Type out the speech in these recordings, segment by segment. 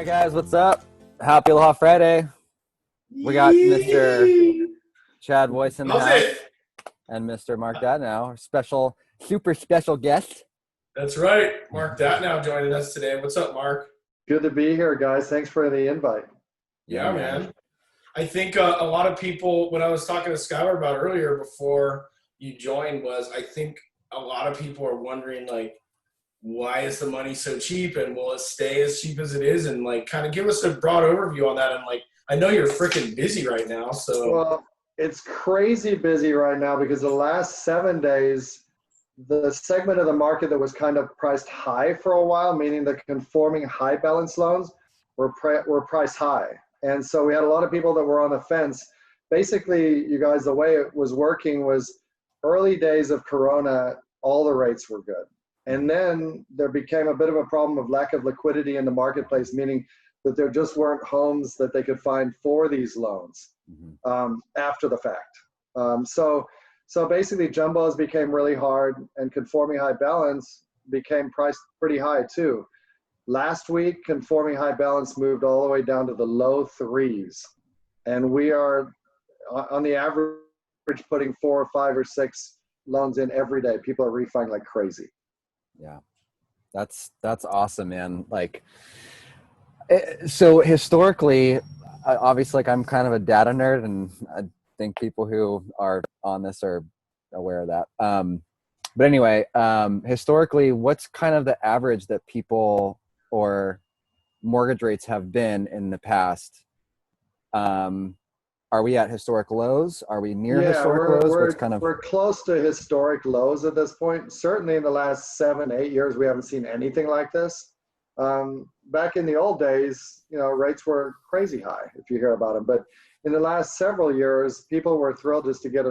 Hi guys, what's up? Happy Aloha Friday. We got Mr. Chad Voice in the How's house it? and Mr. Marc Datnow, our super special guest. That's right. Marc Datnow joining us today. What's up, Mark? Good to be here, guys. Thanks for the invite. Yeah, man. I think a lot of people, when I was talking to Skyler about earlier before you joined, was I think a lot of people are wondering, like, why is the money so cheap and will it stay as cheap as it is? And, like, kind of give us a broad overview on that. And, like, I know you're freaking busy right now, so. Well, it's crazy busy right now because the last 7 days, the segment of the market that was kind of priced high for a while, meaning the conforming high balance loans, were priced high. And so we had a lot of people that were on the fence. Basically, you guys, the way it was working was early days of Corona, all the rates were good. And then there became a bit of a problem of lack of liquidity in the marketplace, meaning that there just weren't homes that they could find for these loans after the fact. So basically jumbos became really hard and conforming high balance became priced pretty high too. Last week, conforming high balance moved all the way down to the low threes. And we are on the average putting 4 or 5 or 6 loans in every day. People are refining like crazy. Yeah, that's awesome, man. Like, so historically, obviously, like I'm kind of a data nerd, and I think people who are on this are aware of that. But anyway, historically, what's kind of the average that people or mortgage rates have been in the past? Are we at historic lows? Are we near historic lows? What's kind of... We're close to historic lows at this point. Certainly in the last 7, 8 years, we haven't seen anything like this. Back in the old days, rates were crazy high if you hear about them. But in the last several years, people were thrilled just to get a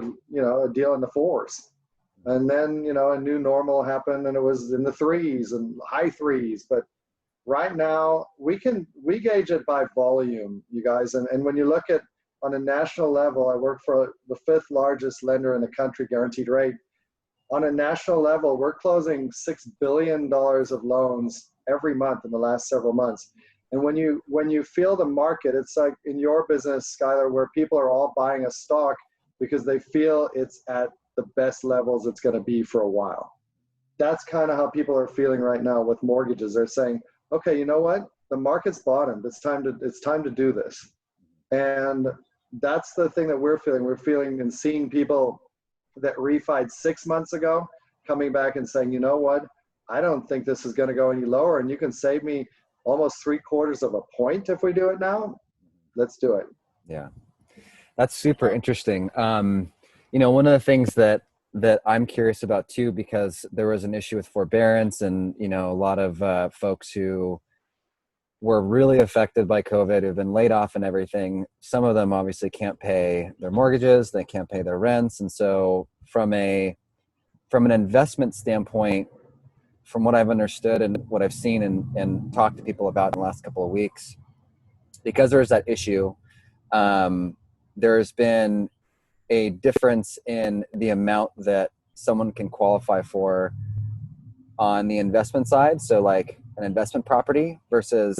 deal in the 4s. And then, a new normal happened and it was in the 3s and high 3s. But right now we gauge it by volume, you guys. And when you look at on a national level, I work for the 5th largest lender in the country, guaranteed rate. On a national level, we're closing $6 billion of loans every month in the last several months. And when you feel the market, it's like in your business, Skyler, where people are all buying a stock because they feel it's at the best levels it's going to be for a while. That's kind of how people are feeling right now with mortgages. They're saying, okay, you know what? The market's bottomed. It's time to do this. And that's the thing that we're feeling. We're feeling and seeing people that refied 6 months ago coming back and saying, you know what? I don't think this is going to go any lower. And you can save me almost 3/4 of a point if we do it now. Let's do it. Yeah, that's super interesting. One of the things that I'm curious about too, because there was an issue with forbearance and, a lot of folks who were really affected by COVID, who've been laid off and everything. Some of them obviously can't pay their mortgages, they can't pay their rents. And so from an investment standpoint, from what I've understood and what I've seen and talked to people about in the last couple of weeks, because there's that issue, there's been a difference in the amount that someone can qualify for on the investment side. So like an investment property versus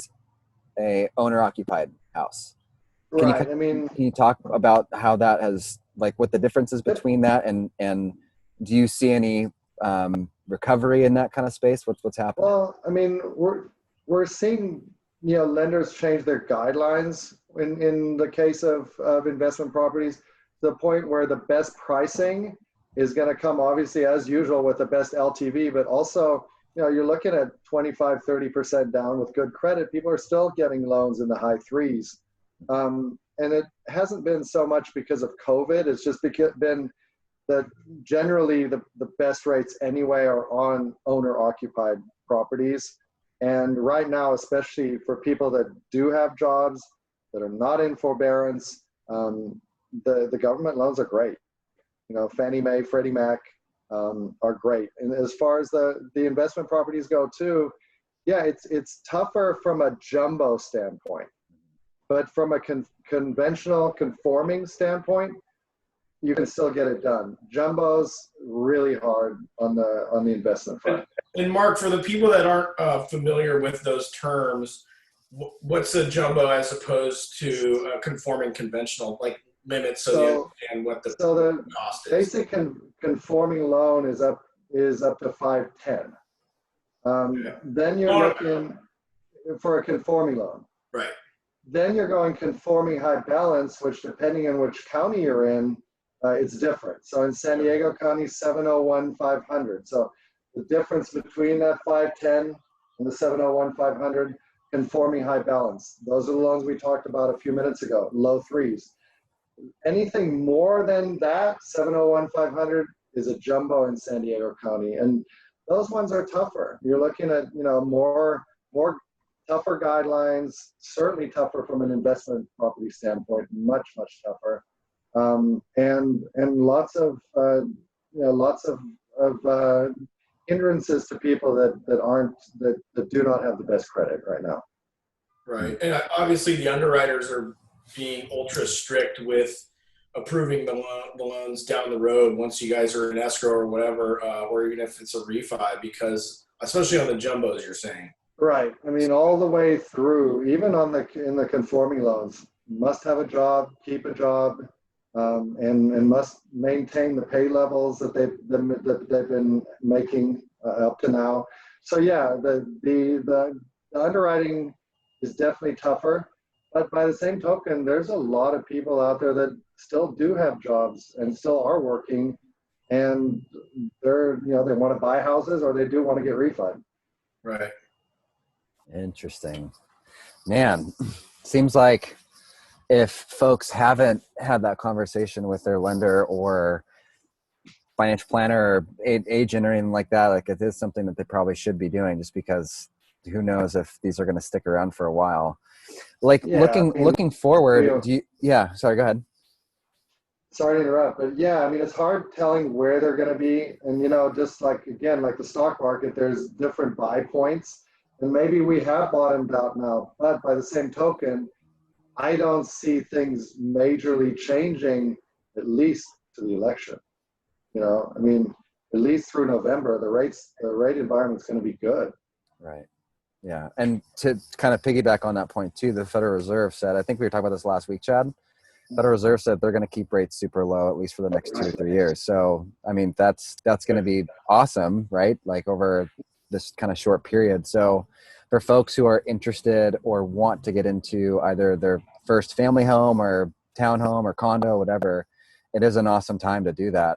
a owner occupied house. Can you talk about how that has, like, what the differences between that and do you see any recovery in that kind of space? What's happening? Well, we're seeing lenders change their guidelines in the case of investment properties to the point where the best pricing is going to come obviously as usual with the best LTV, but also you're looking at 25-30% down with good credit. People are still getting loans in the high 3s, and it hasn't been so much because of COVID. It's just been that generally the best rates anyway are on owner-occupied properties. And right now, especially for people that do have jobs that are not in forbearance, the government loans are great. Fannie Mae, Freddie Mac are great. And as far as the investment properties go too, yeah, it's tougher from a jumbo standpoint, but from a conventional conforming standpoint, you can still get it done. Jumbo's really hard on the investment front. And Mark, for the people that aren't familiar with those terms, What's a jumbo as opposed to conforming conventional, like limits so you So, understand what the so the cost is? basic conforming loan is up to 510. Yeah. Then you're looking for a conforming loan. Right. Then you're going conforming high balance, which depending on which county you're in, it's different. So in San Diego County, 701 500. So the difference between that 510 and the 701 500, conforming high balance. Those are the loans we talked about a few minutes ago, low threes. Anything more than that, 701 500 is a jumbo in San Diego County, and those ones are tougher. You're looking at more tougher guidelines, certainly tougher from an investment property standpoint, much tougher, and lots of hindrances to people that do not have the best credit right now. Right. And obviously the underwriters are being ultra strict with approving the loans down the road once you guys are in escrow or whatever, or even if it's a refi, because especially on the jumbos, you're saying. Right. I mean, all the way through, even in the conforming loans, must have a job, keep a job, and must maintain the pay levels that they've been making up to now. So yeah, the underwriting is definitely tougher, but by the same token, there's a lot of people out there that still do have jobs and still are working, and they want to buy houses or they do want to get refi. Right. Interesting. Man, seems like if folks haven't had that conversation with their lender or financial planner or agent or anything like that, like it is something that they probably should be doing, just because who knows if these are going to stick around for a while. Like looking forward, sorry, go ahead. Sorry to interrupt, but yeah, I mean, it's hard telling where they're going to be. And, just like the stock market, there's different buy points. And maybe we have bottomed out now, but by the same token, I don't see things majorly changing, at least to the election. I mean, at least through November, the rate environment's going to be good. Right. Yeah. And to kind of piggyback on that point too, the Federal Reserve said, I think we were talking about this last week, Chad. Federal Reserve said they're going to keep rates super low, at least for the next 2 or 3 years. So, I mean, that's going to be awesome, right? Like over this kind of short period. So for folks who are interested or want to get into either their first family home or townhome or condo, whatever, it is an awesome time to do that.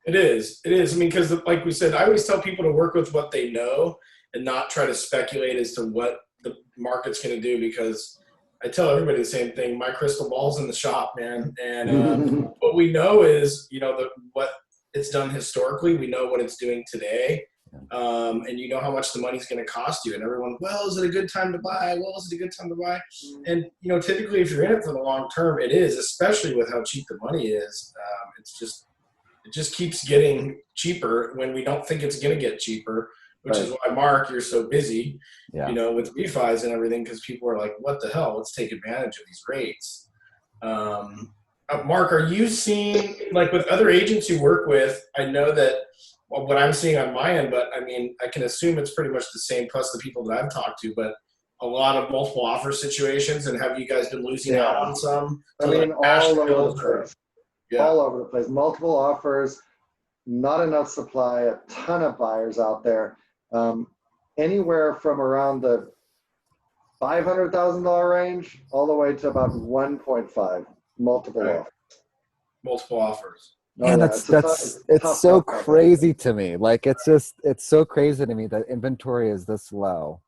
It is. I mean, because like we said, I always tell people to work with what they know and not try to speculate as to what the market's going to do, because I tell everybody the same thing. My crystal ball's in the shop, man. And what we know is, what it's done historically. We know what it's doing today. And how much the money's going to cost you. And everyone, well, is it a good time to buy? Well, is it a good time to buy? And, typically if you're in it for the long term, it is, especially with how cheap the money is. It just keeps getting cheaper when we don't think it's going to get cheaper, which is why, Mark, you're so busy, with refis and everything, because people are like, what the hell? Let's take advantage of these rates. Mark, are you seeing, like with other agents you work with, I know that what I'm seeing on my end, but I mean, I can assume it's pretty much the same plus the people that I've talked to, but a lot of multiple offer situations. And have you guys been losing out on some? I mean, all over the place. Yeah. All over the place. Multiple offers, not enough supply, a ton of buyers out there. Anywhere from around the $500,000 range all the way to about 1.5 multiple offers. Multiple offers. Yeah, it's so crazy to me. Like it's so crazy to me that inventory is this low.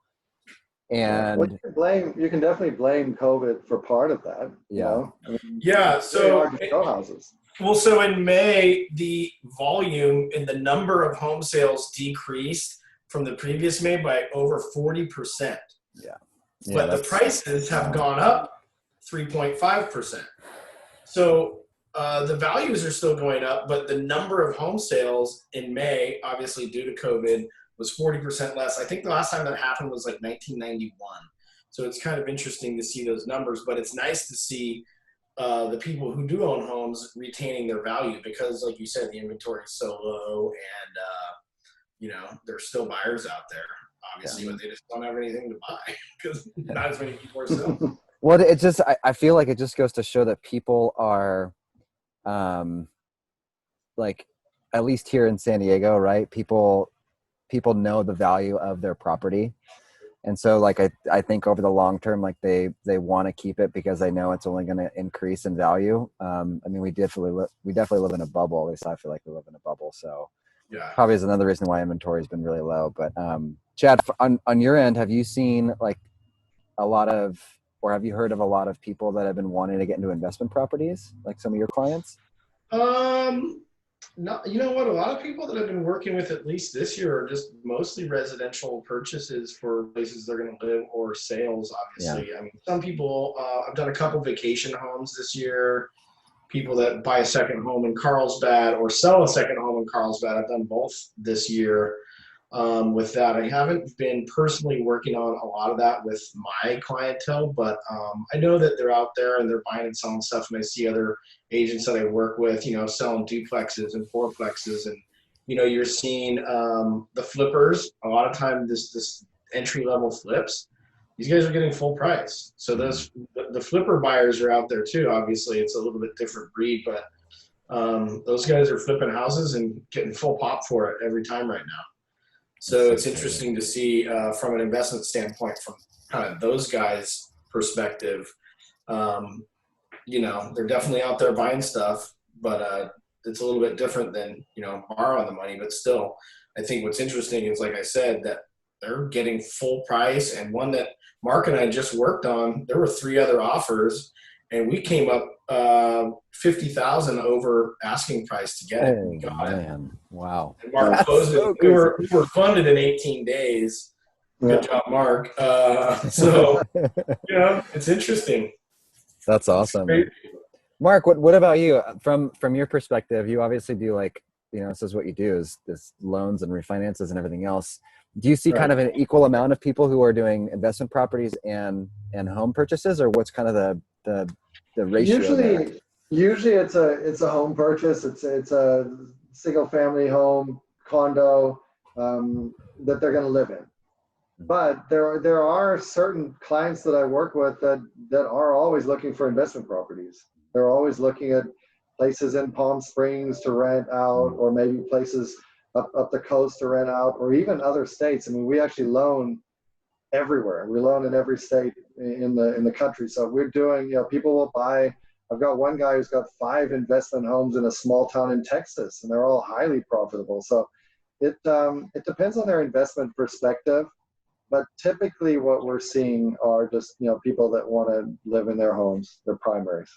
And you can definitely blame COVID for part of that. So houses. Well, so in May, the volume and the number of home sales decreased from the previous May by over 40%. But the prices have gone up 3.5%. So the values are still going up, but the number of home sales in May, obviously due to COVID, was 40% less. I think the last time that happened was like 1991. So it's kind of interesting to see those numbers, but it's nice to see the people who do own homes retaining their value, because like you said, the inventory is so low, and there's still buyers out there. obviously, but they just don't have anything to buy because not as many people are selling. Well, it just, I feel like it just goes to show that people are, like, at least here in San Diego, right? People know the value of their property. And so like, I think over the long term, like they want to keep it because they know it's only going to increase in value. I mean, we definitely live in a bubble. At least I feel like we live in a bubble. So Yeah. probably is another reason why inventory has been really low. But Chad, on your end, have you seen like a lot of, or have you heard of a lot of people that have been wanting to get into investment properties, like some of your clients? No, you know what? A lot of people that I've been working with at least this year are just mostly residential purchases for places they're going to live or sales, obviously. Yeah. I mean, some people, I've done a couple vacation homes this year, people that buy a second home in Carlsbad or sell a second home in Carlsbad. I've done both this year. With that, I haven't been personally working on a lot of that with my clientele, but I know that they're out there and they're buying and selling stuff, and I see other agents that I work with, you know, selling duplexes and fourplexes, and you know, you're seeing the flippers. A lot of time, this entry level flips, these guys are getting full price. So the flipper buyers are out there too. Obviously, it's a little bit different breed, but those guys are flipping houses and getting full pop for it every time right now. So it's interesting to see from an investment standpoint, from kind of those guys' perspective. You know, they're definitely out there buying stuff, but it's a little bit different than, you know, borrowing the money. But still, I think what's interesting is, like I said, that they're getting full price. And one that Mark and I just worked on, there were 3 other offers, and we came up $50,000 over asking price to get it. Oh, We got man. it. Wow. And Mark closed it. We were funded in 18 days. Good job, Mark. So, you know, it's interesting. That's awesome. Mark, what about you? From your perspective, you obviously do, like, you know, this is what you do, is this loans and refinances and everything else. Do you see kind of an equal amount of people who are doing investment properties and home purchases, or what's kind of the ratio there? Usually it's a home purchase. It's a single family home, condo, that they're going to live in. But there are certain clients that I work with that are always looking for investment properties. They're always looking at places in Palm Springs to rent out, or maybe places up the coast to rent out, or even other states. I mean, we actually loan everywhere. We loan in every state in the country. So we're doing, you know, people will buy. I've got one guy who's got 5 investment homes in a small town in Texas, and they're all highly profitable. So it depends on their investment perspective. But typically what we're seeing are just, you know, people that want to live in their homes, their primaries.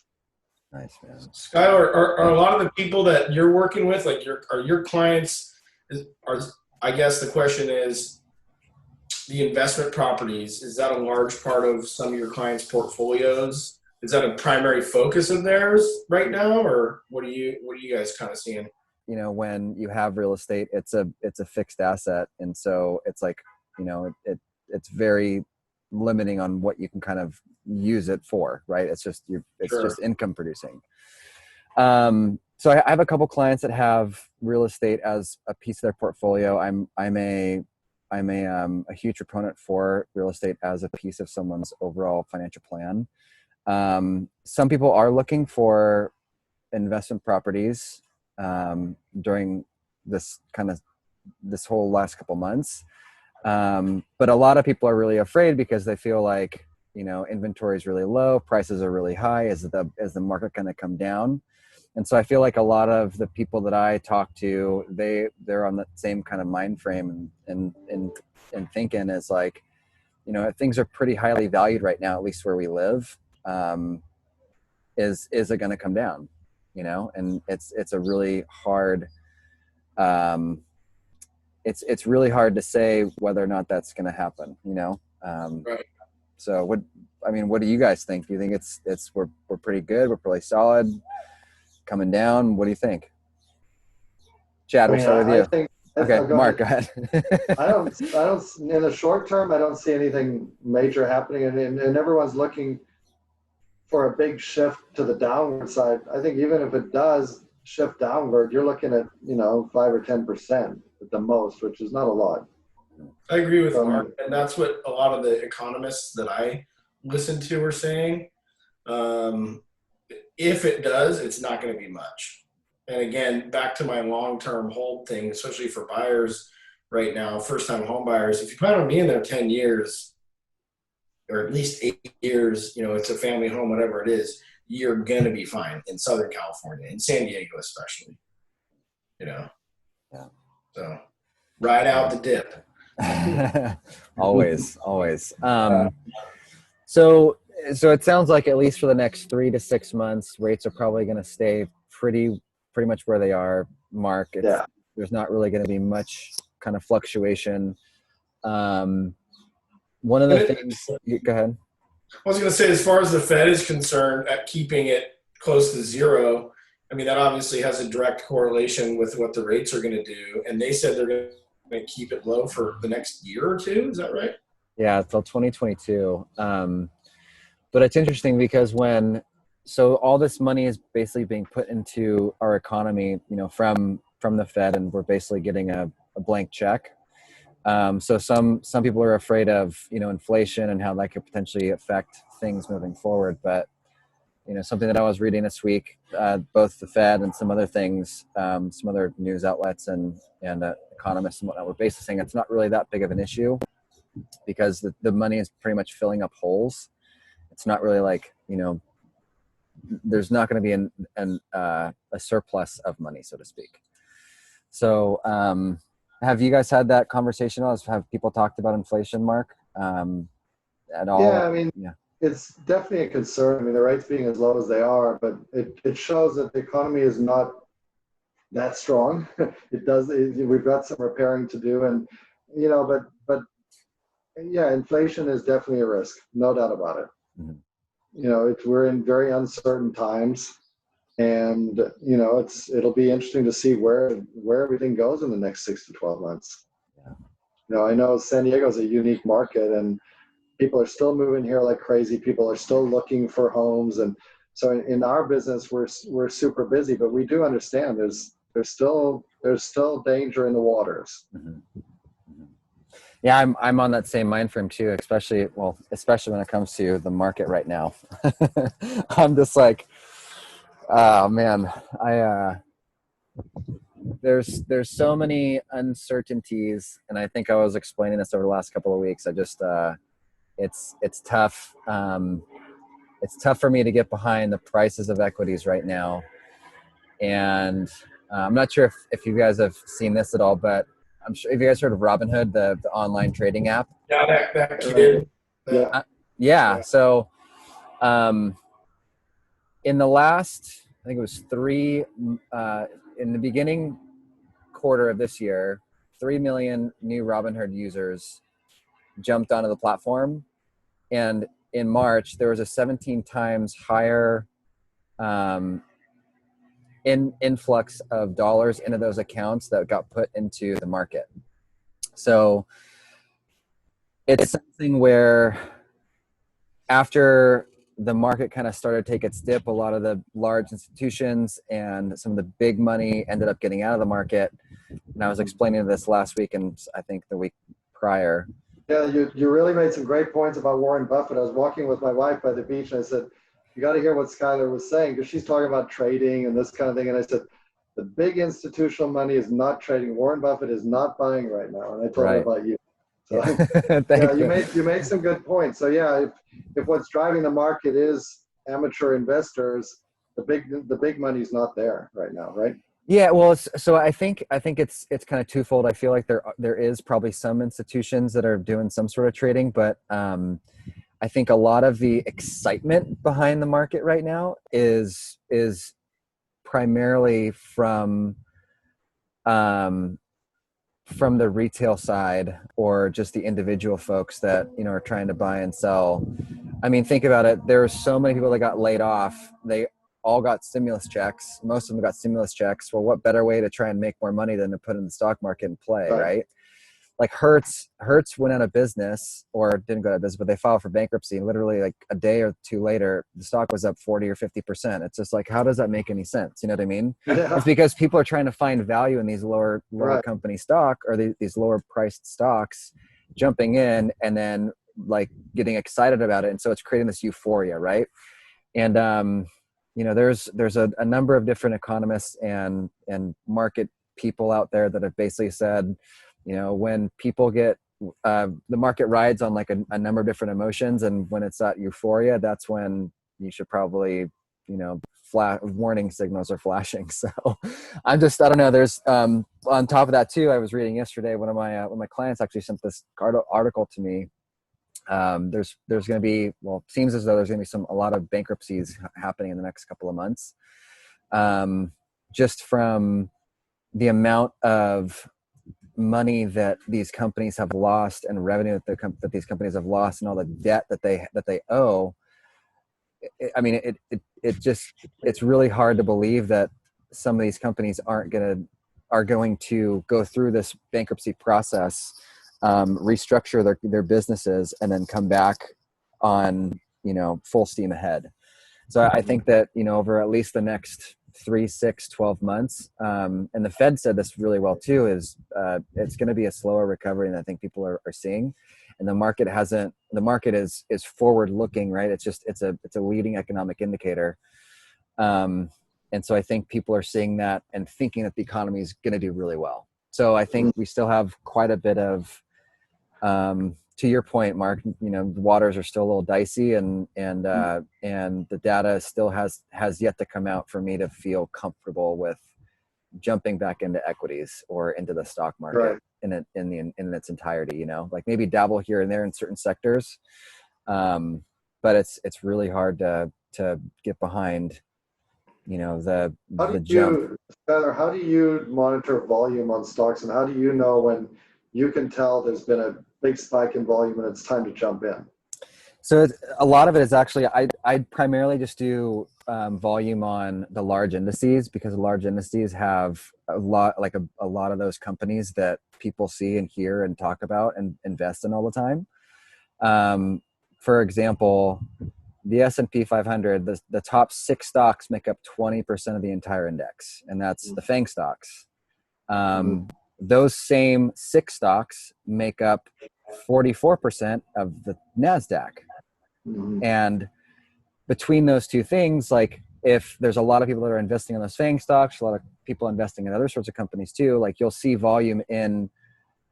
Nice, man. Skyler, are a lot of the people that you're working with, like your clients, I guess the question is, the investment properties, is that a large part of some of your clients' portfolios? Is that a primary focus of theirs right now, or what are you guys kind of seeing? You know, when you have real estate, it's a fixed asset, and so it's like, you know, it's very limiting on what you can kind of use it for, right? It's just just income producing. So I have a couple clients that have real estate as a piece of their portfolio. I'm a huge proponent for real estate as a piece of someone's overall financial plan. Some people are looking for investment properties during this whole last couple months. But a lot of people are really afraid because they feel like, you know, inventory is really low, prices are really high. Is the market going to come down? And so I feel like a lot of the people that I talk to, they're on the same kind of mind frame and thinking is like, you know, things are pretty highly valued right now, at least where we live. Is it going to come down? You know, and it's a really hard. It's really hard to say whether or not that's going to happen. You know. Right. So what do you guys think? Do you think we're pretty good? We're pretty solid. Coming down. What do you think? Chad, we'll start with you. Okay, Mark, go ahead. I don't, in the short term, I don't see anything major happening, and everyone's looking for a big shift to the downward side. I think even if it does shift downward, you're looking at, you know, 5 or 10% at the most, which is not a lot. I agree with Mark, and that's what a lot of the economists that I listen to are saying. Um, if it does, it's not going to be much. And again, back to my long-term hold thing, especially for buyers right now, first-time home buyers. If you plan on being there 10 years, or at least 8 years, it's a family home, whatever it is, you're going to be fine in Southern California, in San Diego especially. Yeah. So ride out the dip. Always. So it sounds like at least for the next 3 to 6 months, rates are probably going to stay pretty much where they are, Mark. There's not really going to be much kind of fluctuation. One of the things, go ahead. I was going to say, as far as the Fed is concerned, at keeping it close to zero, I mean, that obviously has a direct correlation with what the rates are going to do. And they said they're going to keep it low for the next year or two. Is that right? Yeah, till 2022. But it's interesting because so all this money is basically being put into our economy, from the Fed, and we're basically getting a blank check. So some people are afraid of, inflation and how that could potentially affect things moving forward. But, something that I was reading this week, both the Fed and some other things, some other news outlets and economists and whatnot were basically saying it's not really that big of an issue because the money is pretty much filling up holes. It's not really like, there's not going to be a surplus of money, so to speak. So, have you guys had that conversation? Have people talked about inflation, Mark, at all? Yeah, I mean, it's definitely a concern. I mean, the rates being as low as they are, but it shows that the economy is not that strong. We've got some repairing to do, and but yeah, inflation is definitely a risk, no doubt about it. Mm-hmm. We're in very uncertain times. And it'll be interesting to see where everything goes in the next 6 to 12 months. Yeah. I know San Diego is a unique market, and people are still moving here like crazy. People are still looking for homes, and so in our business, we're super busy. But we do understand there's still danger in the waters. Mm-hmm. Yeah, I'm on that same mind frame too, especially when it comes to the market right now. I'm just like, oh man, there's so many uncertainties, and I think I was explaining this over the last couple of weeks. I just it's tough. It's tough for me to get behind the prices of equities right now, and I'm not sure if you guys have seen this at all, but I'm sure, have you guys heard of Robinhood, the online trading app? Yeah, that kid. Yeah. So, in the last, I think it was in the beginning quarter of this year, 3 million new Robinhood users jumped onto the platform. And in March, there was a 17 times higher influx of dollars into those accounts that got put into the market. So it's something where after the market kind of started to take its dip, a lot of the large institutions and some of the big money ended up getting out of the market. And I was explaining this last week and I think the week prior. Yeah, you really made some great points about Warren Buffett. I was walking with my wife by the beach and I said, you got to hear what Skyler was saying, because she's talking about trading and this kind of thing. And I said, the big institutional money is not trading. Warren Buffett is not buying right now. And I told her about you. So you made some good points. So yeah, if what's driving the market is amateur investors, the big money's not there right now, right? Yeah, well, so I think it's kind of twofold. I feel like there is probably some institutions that are doing some sort of trading, but I think a lot of the excitement behind the market right now is primarily from the retail side, or just the individual folks that are trying to buy and sell. I mean, think about it. There are so many people that got laid off. They all got stimulus checks. Most of them got stimulus checks. Well, what better way to try and make more money than to put in the stock market and play, right? like Hertz went out of business, or didn't go out of business, but they filed for bankruptcy. And literally like a day or two later, the stock was up 40 or 50%. It's just like, how does that make any sense? You know what I mean? Yeah. It's because people are trying to find value in these lower Right. company stock, or these lower priced stocks, jumping in and then like getting excited about it. And so it's creating this euphoria, right? And there's a number of different economists and market people out there that have basically said, when people get the market rides on like a number of different emotions, and when it's at euphoria, that's when you should probably, warning signals are flashing. So I don't know. There's on top of that too, I was reading yesterday, one of my clients actually sent this article to me. There's going to be, well, it seems as though there's going to be a lot of bankruptcies happening in the next couple of months, just from the amount of money that these companies have lost and revenue that these companies have lost, and all the debt that they owe. I mean, it's really hard to believe that some of these companies are going to go through this bankruptcy process, restructure their businesses, and then come back on, full steam ahead. So I think that, over at least the next 3, 6, 12 months, and the Fed said this really well too, is it's going to be a slower recovery than I think people are seeing. And the market is forward looking, right? It's a leading economic indicator. And so I think people are seeing that and thinking that the economy is going to do really well. So I think we still have quite a bit of, to your point, Mark, the waters are still a little dicey, and the data still has yet to come out for me to feel comfortable with jumping back into equities or into the stock market, right, in its entirety. Like maybe dabble here and there in certain sectors, but it's really hard to get behind. The jump. Skyler, how do you monitor volume on stocks, and how do you know when you can tell there's been a big spike in volume and it's time to jump in? So a lot of it is actually, I primarily just do volume on the large indices, because the large indices have a lot of those companies that people see and hear and talk about and invest in all the time. For example, the S&P 500, the top 6 stocks make up 20% of the entire index, and that's the FANG stocks. Those same 6 stocks make up 44% of the NASDAQ. And between those two things, like if there's a lot of people that are investing in those FANG stocks, a lot of people investing in other sorts of companies too, like you'll see volume in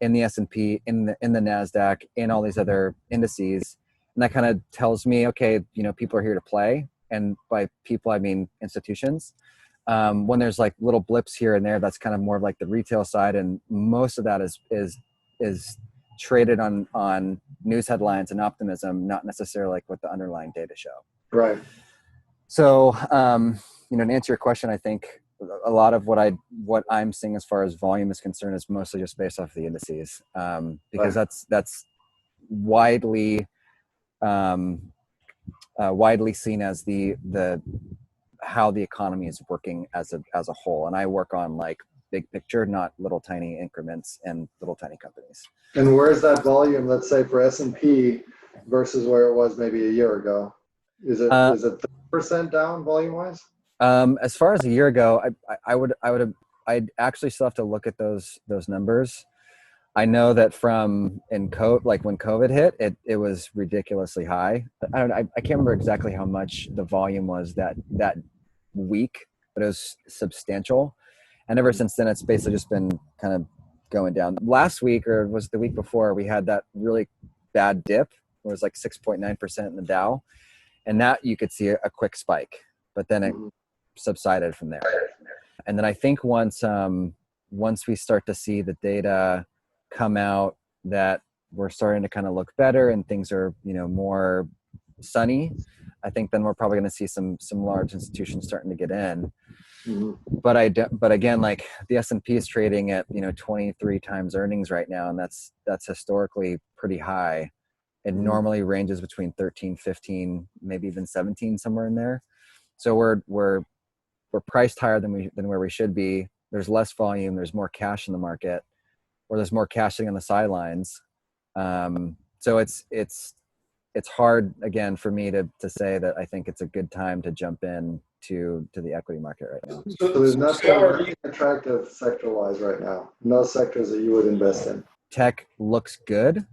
the S&P, in the NASDAQ, in all these other indices. And that kind of tells me, okay, people are here to play. And by people, I mean institutions. When there's like little blips here and there, that's kind of more of like the retail side. And most of that is traded on news headlines and optimism, not necessarily like what the underlying data show. Right. So, to answer your question, I think a lot of what I'm seeing as far as volume is concerned is mostly just based off the indices, because right, that's widely seen as the how the economy is working as a whole. And I work on like big picture, not little tiny increments and little tiny companies. And where's that volume, let's say for S&P versus where it was maybe a year ago? Is it 30% down volume wise? As far as a year ago, I'd actually still have to look at those numbers. I know that when COVID hit, it was ridiculously high. I can't remember exactly how much the volume was that week, but it was substantial. And ever since then, it's basically just been kind of going down. Last week, or was the week before, we had that really bad dip. It was like 6.9% in the Dow. And that you could see a quick spike, but then it subsided from there. And then I think once we start to see the data come out that we're starting to kind of look better and things are, more sunny, I think then we're probably going to see some large institutions starting to get in. But again, like the S&P is trading at 23 times earnings right now, and that's historically pretty high. It normally ranges between 13, 15, maybe even 17, somewhere in there. So we're priced higher than where we should be. There's less volume. There's more cash in the market. or there's more cash sitting on the sidelines. So it's hard again for me to say that I think it's a good time to jump in to the equity market right now. So there's nothing attractive sector-wise right now. No sectors that you would invest in. Tech looks good,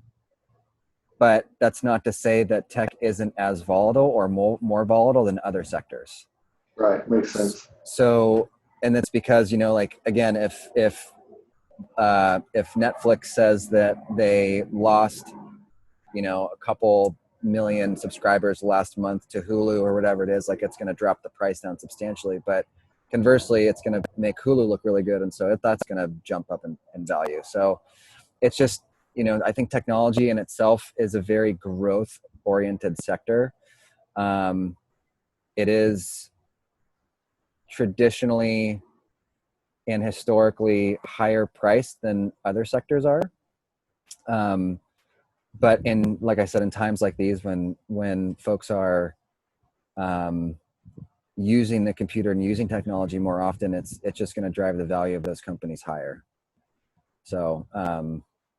but that's not to say that tech isn't as volatile or more volatile than other sectors. Right, makes sense. So, and that's because, like, again, if Netflix says that they lost, a couple million subscribers last month to Hulu or whatever it is, like, it's going to drop the price down substantially. But conversely, it's going to make Hulu look really good. And so that's going to jump up in value. So it's just, I think technology in itself is a very growth oriented sector. It is traditionally and historically higher priced than other sectors are. But like I said, in times like these, when folks are using the computer and using technology more often, it's just going to drive the value of those companies higher. So,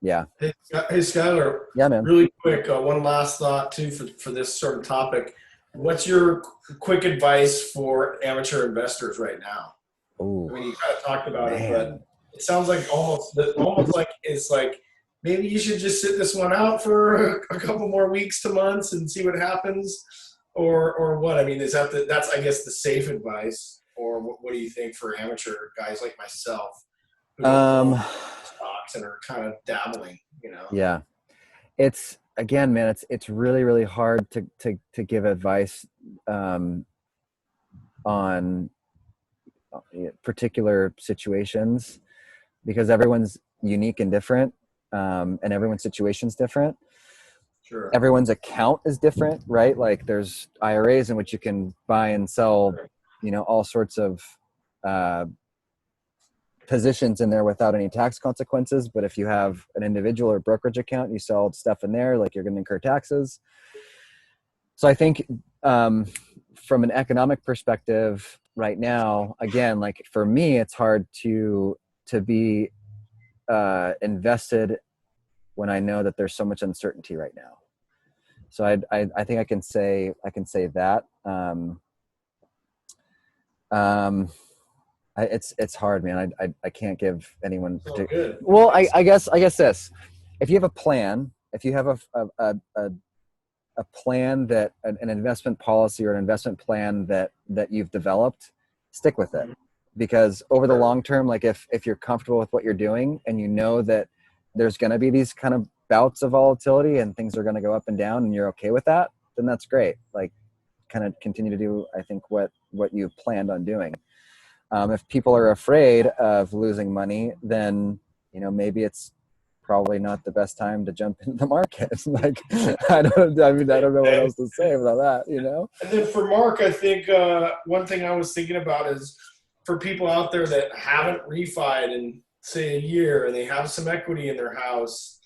yeah. Hey, Skyler. Yeah, man. Really quick, one last thought too for this sort of topic. What's your quick advice for amateur investors right now? Ooh, I mean, you kind of talked about man. it, but it sounds like almost like it's like maybe you should just sit this one out for a couple more weeks to months and see what happens, or what? I mean, that's I guess the safe advice, or what do you think for amateur guys like myself who don't know stocks and are kind of dabbling, Yeah, it's, again, man, it's really, really hard to give advice on particular situations, because everyone's unique and different, and everyone's situation's different. Sure. Everyone's account is different, right? Like, there's IRAs in which you can buy and sell, all sorts of positions in there without any tax consequences. But if you have an individual or brokerage account, you sell stuff in there, like, you're going to incur taxes. So I think from an economic perspective right now, again, like, for me, it's hard to be invested when I know that there's so much uncertainty right now. So I think I can say that. It's hard, man. I can't give anyone particular. Well, I guess this: if you have a plan, if you have a plan that an investment policy or an investment plan that you've developed, stick with it, because over the long term, like, if you're comfortable with what you're doing and you know that there's going to be these kind of bouts of volatility and things are going to go up and down, and you're okay with that, then that's great. Like, kind of continue to do, I think, what you planned on doing. If people are afraid of losing money, then, maybe it's probably not the best time to jump into the market. Like, I don't know what else to say about that, And then for Mark, I think one thing I was thinking about is for people out there that haven't refied in, say, a year, and they have some equity in their house,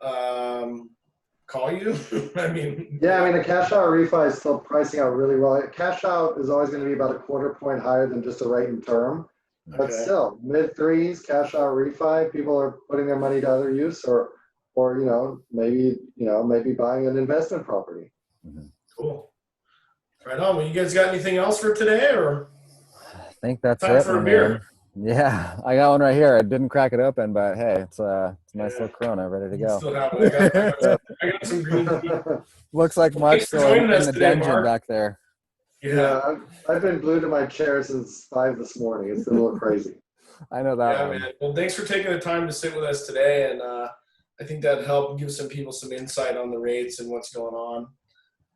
call you? The cash out refi is still pricing out really well. Cash out is always going to be about a quarter point higher than just a rate and term. But still, mid threes, cash out refi, people are putting their money to other use, or maybe buying an investment property. Mm-hmm. Cool. Right on. Well, you guys got anything else for today, or? I think that's time it, for a beer. Man. Yeah, I got one right here. I didn't crack it open, but hey, it's a nice little Corona ready to go. Still have it. I got some green tea. Looks like Mark's still in the dungeon, Mark. Back there. Yeah, I've been glued to my chair since 5 this morning. It's been a little crazy. I know that. Yeah, man. Well, thanks for taking the time to sit with us today, and I think that helped give some people some insight on the rates and what's going on.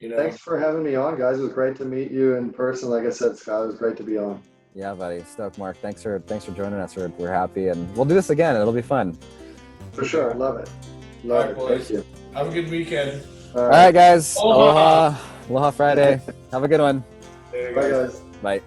Thanks for having me on, guys. It was great to meet you in person. Like I said, Skyler, it was great to be on. Yeah, buddy. Stoked, Mark. Thanks for joining us. We're happy, and we'll do this again. It'll be fun. For sure. Love it. Love it. Boys. Thank you. Have a good weekend. All right, guys. Aloha. Aloha Friday. Have a good one. Bye, guys. Bye.